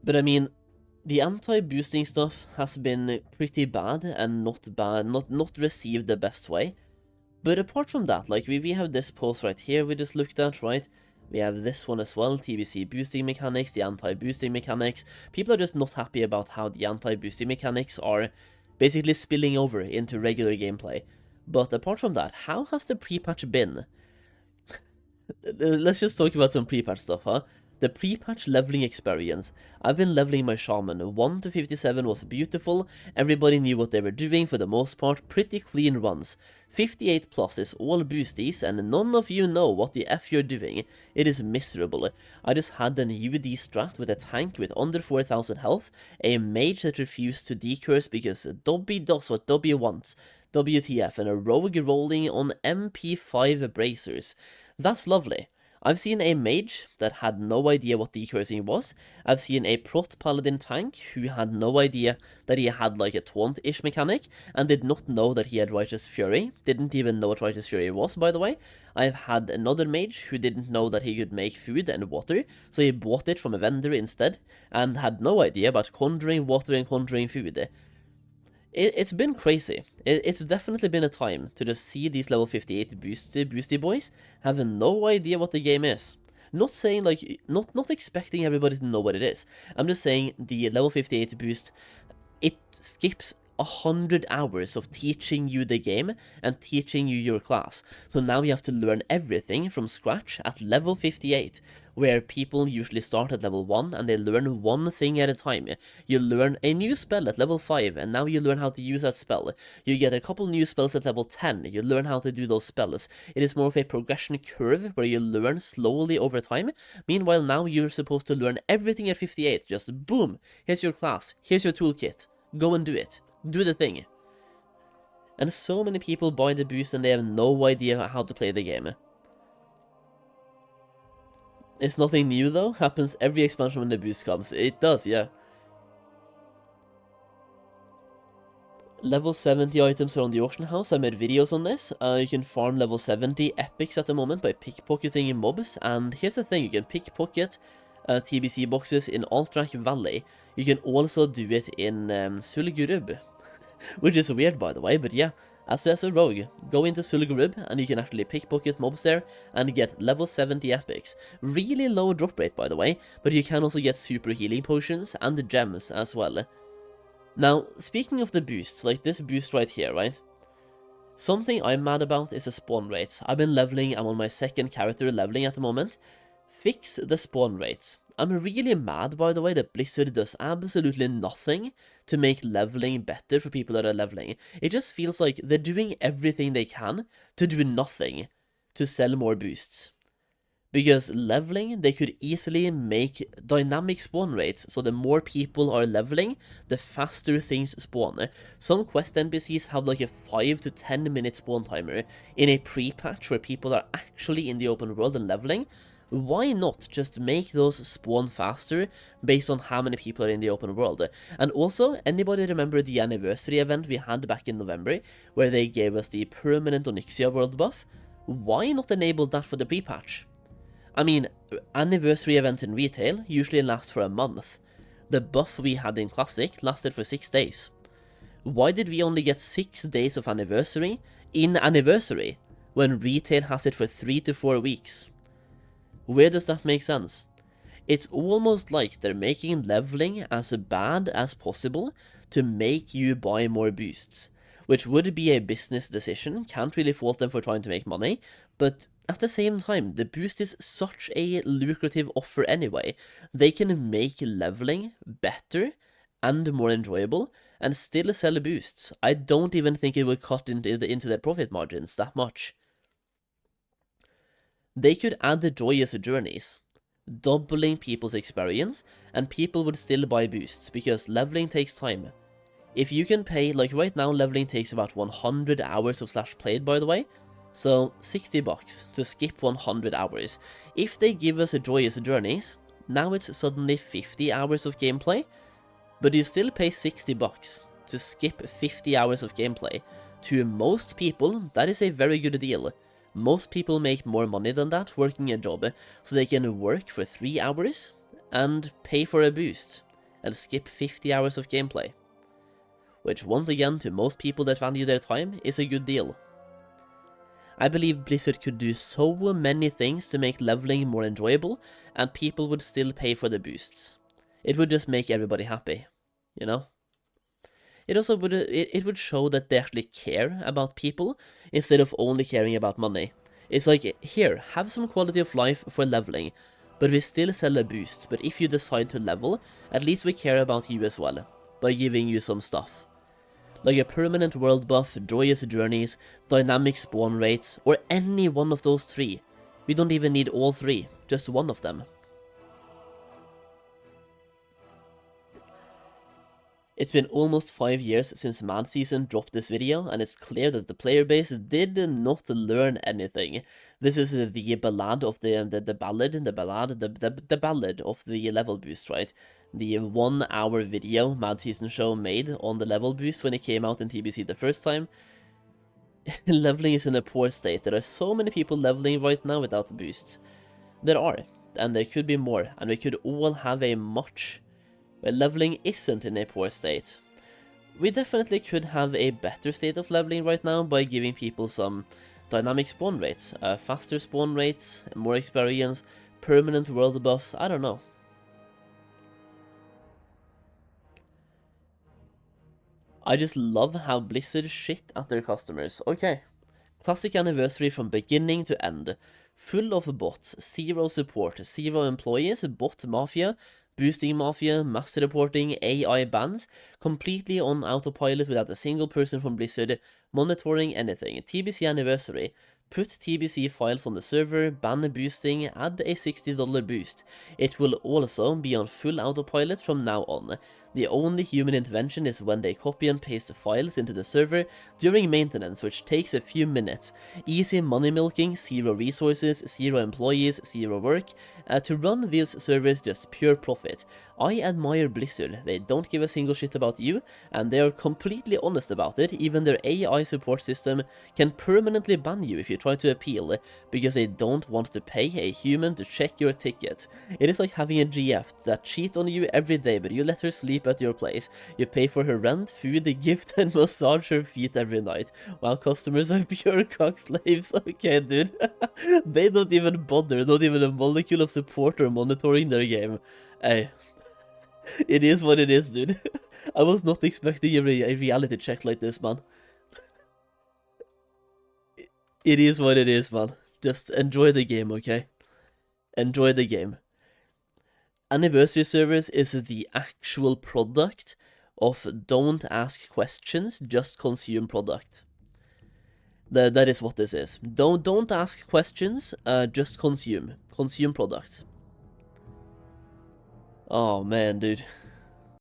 But I mean, the anti-boosting stuff has been pretty bad and not received the best way. But apart from that, like we have this post right here we just looked at, right? We have this one as well, TBC boosting mechanics, the anti-boosting mechanics. People are just not happy about how the anti-boosting mechanics are basically spilling over into regular gameplay. But apart from that, how has the pre-patch been? Let's just talk about some pre-patch stuff, huh? The pre-patch leveling experience. I've been leveling my shaman. 1 to 57 was beautiful, everybody knew what they were doing for the most part, pretty clean runs. 58 plus is all boosties, and none of you know what the F you're doing. It is miserable. I just had an UD strat with a tank with under 4000 health, a mage that refused to decurse because Dobby does what Dobby wants, WTF, and a rogue rolling on MP5 bracers. That's lovely. I've seen a mage that had no idea what decursing was. I've seen a prot paladin tank who had no idea that he had like a taunt-ish mechanic and did not know that he had Righteous Fury. Didn't even know what Righteous Fury was, by the way. I've had another mage who didn't know that he could make food and water, so he bought it from a vendor instead, and had no idea about conjuring water and conjuring food. It's been crazy. It's definitely been a time to just see these level 58 boosty boys having no idea what the game is. Not saying like, not expecting everybody to know what it is. I'm just saying the level 58 boost, it skips 100 hours of teaching you the game and teaching you your class. So now you have to learn everything from scratch at level 58, where people usually start at level 1 and they learn one thing at a time. You learn a new spell at level 5 and now you learn how to use that spell. You get a couple new spells at level 10, you learn how to do those spells. It is more of a progression curve where you learn slowly over time. Meanwhile, now you're supposed to learn everything at 58, just boom, here's your class, here's your toolkit, go and do it. Do the thing. And so many people buy the boost and they have no idea how to play the game. It's nothing new though, happens every expansion when the boost comes. It does, yeah. Level 70 items are on the auction house. I made videos on this. You can farm level 70 epics at the moment by pickpocketing mobs. And here's the thing, you can pickpocket TBC boxes in Altrak Valley. You can also do it in Sulgurub. Which is weird, by the way, but yeah. As a rogue, go into Sulgurub and you can actually pickpocket mobs there and get level 70 epics. Really low drop rate, by the way, but you can also get super healing potions and the gems as well. Now, speaking of the boost, like this boost right here, right? Something I'm mad about is the spawn rates. I've been leveling, I'm on my second character leveling at the moment. Fix the spawn rates. I'm really mad, by the way, that Blizzard does absolutely nothing to make leveling better for people that are leveling. It just feels like they're doing everything they can to do nothing to sell more boosts. Because leveling, they could easily make dynamic spawn rates, so the more people are leveling, the faster things spawn. Some quest NPCs have like a 5 to 10 minute spawn timer in a pre-patch where people are actually in the open world and leveling. Why not just make those spawn faster based on how many people are in the open world? And also, anybody remember the anniversary event we had back in November, where they gave us the permanent Onyxia world buff? Why not enable that for the pre-patch? I mean, anniversary events in retail usually last for a month. The buff we had in Classic lasted for 6 days. Why did we only get 6 days of anniversary in anniversary, when retail has it for 3 to 4 weeks? Where does that make sense? It's almost like they're making leveling as bad as possible to make you buy more boosts, which would be a business decision, can't really fault them for trying to make money, but at the same time, the boost is such a lucrative offer anyway. They can make leveling better and more enjoyable and still sell boosts. I don't even think it would cut into their profit margins that much. They could add the joyous journeys, doubling people's experience, and people would still buy boosts, because leveling takes time. If you can pay, like right now leveling takes about 100 hours of slash played, by the way, so 60 bucks to skip 100 hours. If they give us a joyous journeys, now it's suddenly 50 hours of gameplay, but you still pay 60 bucks to skip 50 hours of gameplay. To most people, that is a very good deal. Most people make more money than that working a job, so they can work for 3 hours and pay for a boost. and skip 50 hours of gameplay. Which, once again, to most people that value their time, is a good deal. I believe Blizzard could do so many things to make leveling more enjoyable, and people would still pay for the boosts. It would just make everybody happy, you know? It also would show that they actually care about people, instead of only caring about money. It's like, here, have some quality of life for leveling, but we still sell a boost, but if you decide to level, at least we care about you as well, by giving you some stuff. Like a permanent world buff, joyous journeys, dynamic spawn rates, or any one of those three. We don't even need all three, just one of them. It's been almost 5 years since Mad Season dropped this video, and it's clear that the player base did not learn anything. This is the ballad of the ballad of the level boost, right? The 1 hour video Mad Season Show made on the level boost when it came out in TBC the first time. Leveling is in a poor state. There are so many people leveling right now without the boosts. There are, and there could be more, and we could all have a much... Well, leveling isn't in a poor state. We definitely could have a better state of leveling right now by giving people some dynamic spawn rates, faster spawn rates, more experience, permanent world buffs, I don't know. I just love how Blizzard shit at their customers. Okay. Classic anniversary from beginning to end. Full of bots, 0 support, 0 employees, bot mafia, boosting mafia, master reporting, AI bans, completely on autopilot without a single person from Blizzard monitoring anything. TBC anniversary. Put TBC files on the server, ban boosting, add a $60 boost. It will also be on full autopilot from now on. The only human intervention is when they copy and paste the files into the server during maintenance, which takes a few minutes. Easy money milking, 0 resources, 0 employees, 0 work. To run these servers, just pure profit. I admire Blizzard. They don't give a single shit about you, and they are completely honest about it. Even their AI support system can permanently ban you if you try to appeal, because they don't want to pay a human to check your ticket. It is like having a GF that cheats on you every day, but you let her sleep at your place. You pay for her rent, food, gift, and massage her feet every night, while customers are pure cock slaves. Okay, dude. They don't even bother, not even a molecule of support or monitoring their game. Hey. It is what it is, dude. I was not expecting a reality check like this, man. It is what it is, man. Just enjoy the game, okay? Enjoy the game. Anniversary servers is the actual product of don't ask questions, just consume product. That is what this is. Don't ask questions, just consume. Consume product. Oh man, dude.